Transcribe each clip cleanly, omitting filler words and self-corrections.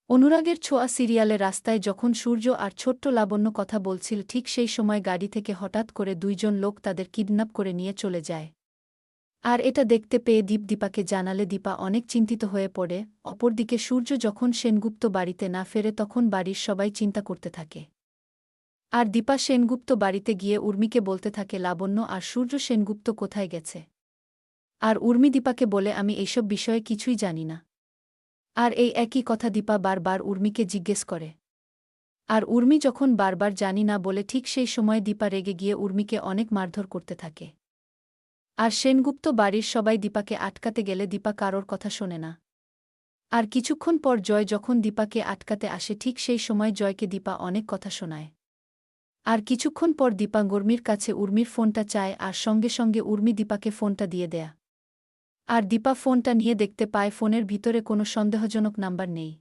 অনুরাগের ছোঁয়া সিরিয়ালে রাস্তায় যখন সূর্য আর ছোট্ট লাবণ্য কথা বলছিল ঠিক সেই সময় গাড়ি থেকে হঠাৎ করে দুইজন লোক তাদের কিডন্যাপ করে নিয়ে চলে যায়। আর এটা দেখতে পেয়ে দীপাকে জানালে দীপা অনেক চিন্তিত হয়ে পড়ে। অপরদিকে সূর্য যখন সেনগুপ্ত বাড়িতে না ফেরে তখন বাড়ির সবাই চিন্তা করতে থাকে। আর দীপা সেনগুপ্ত বাড়িতে গিয়ে উর্মিকে বলতে থাকে লাবণ্য আর সূর্য সেনগুপ্ত কোথায় গেছে। আর উর্মি দীপাকে বলে আমি এইসব বিষয়ে কিছুই জানি না। আর এই একই কথা দীপা বারবার উর্মিকে জিজ্ঞেস করে। আর উর্মি যখন বারবার জানি না বলে ঠিক সেই সময় দীপা রেগে গিয়ে উর্মিকে অনেক মারধর করতে থাকে। আর সেনগুপ্ত বাড়ির সবাই দীপাকে আটকাতে গেলে দীপা কারোর কথা শোনে না। আর কিছুক্ষণ পর জয় যখন দীপাকে আটকাতে আসে ঠিক সেই সময় জয়কে দীপা অনেক কথা শোনায়। আর কিছুক্ষণ পর দীপা উর্মির কাছে উর্মির ফোনটা চায় আর সঙ্গে সঙ্গে উর্মি দীপাকে ফোনটা দিয়ে দেয়া। আর দীপা ফোনটা নিয়ে দেখতে পায় ফোনের ভিতরে কোনো সন্দেহজনক নাম্বার নেই।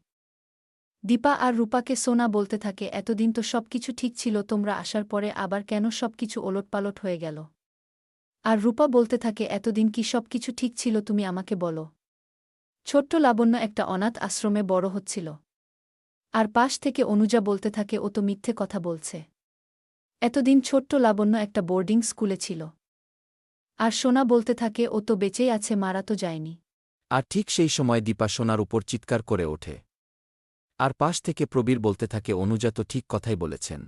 দীপা আর রূপাকে সোনা বলতে থাকে এতদিন তো সবকিছু ঠিক ছিল, তোমরা আসার পরে আবার কেন সবকিছু ওলটপালট হয়ে গেল। আর রূপা বলতে থাকে এতদিন কি সবকিছু ঠিক ছিল তুমি আমাকে বলো। ছোট্ট লাবণ্য একটা অনাথ আশ্রমে বড় হচ্ছিল। আর পাশ থেকে অনুজা বলতে থাকে ও তো মিথ্যে কথা বলছে। এতদিন ছোট্ট লাবণ্য একটা বোর্ডিং স্কুলে ছিল। আর সোনা বলতে থাকে ও তো বেঁচেই আছে, মারা তো যায়নি। আর ঠিক সেই সময় দীপা সোনার উপর চিৎকার করে ওঠে। আর পাশ থেকে প্রবীর বলতে থাকে অনুজা তো ঠিক কথাই বলেছেন।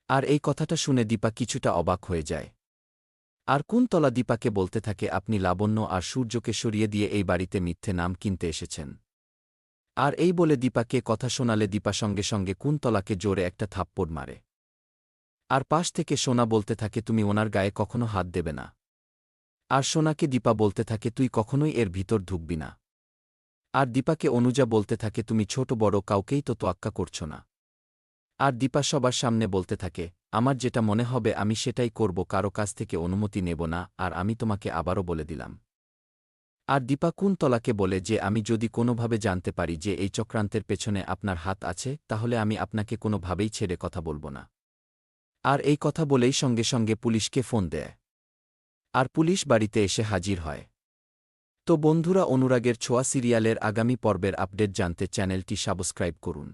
আর এই কথাটা শুনে দীপা কিছুটা অবাক হয়ে যায়। আর কুন্তলা দীপাকে বলতে থাকে আপনি লাবণ্য আর সূর্যকে সরিয়ে দিয়ে এই বাড়িতে মিথ্যে নাম কিনতে এসেছেন। আর এই বলে দীপাকে কথা শোনালে দীপা সঙ্গে সঙ্গে কুন্তলাকে জোরে একটা থাপ্পড় মারে। আর পাশ থেকে সোনা বলতে থাকে তুমি ওনার গায়ে কখনো হাত দেবে না। আর সোনাকে দীপা বলতে থাকে তুই কখনোই এর ভিতর ঢুকবি না। আর দীপাকে অনুজা বলতে থাকে তুমি ছোট বড় কাউকেই তো তোয়াক্কা করছ না। আর দীপা সবার সামনে বলতে থাকে আমার যেটা মনে হবে আমি সেটাই করব, কারো কাছ থেকে অনুমতি নেব না। আর আমি তোমাকে আবারও বলে দিলাম। আর দীপা কুন্তলাকে বলে যে আমি যদি কোনোভাবে জানতে পারি যে এই চক্রান্তের পেছনে আপনার হাত আছে তাহলে আমি আপনাকে কোনোভাবেই ছেড়ে কথা বলব না। আর এই কথা বলেই সঙ্গে সঙ্গে পুলিশকে ফোন দেয়। আর পুলিশ বাড়িতে এসে হাজির হয়। তো বন্ধুরা, অনুরাগের ছোঁয়া সিরিয়ালের আগামী পর্বের আপডেট জানতে চ্যানেলটি সাবস্ক্রাইব করুন।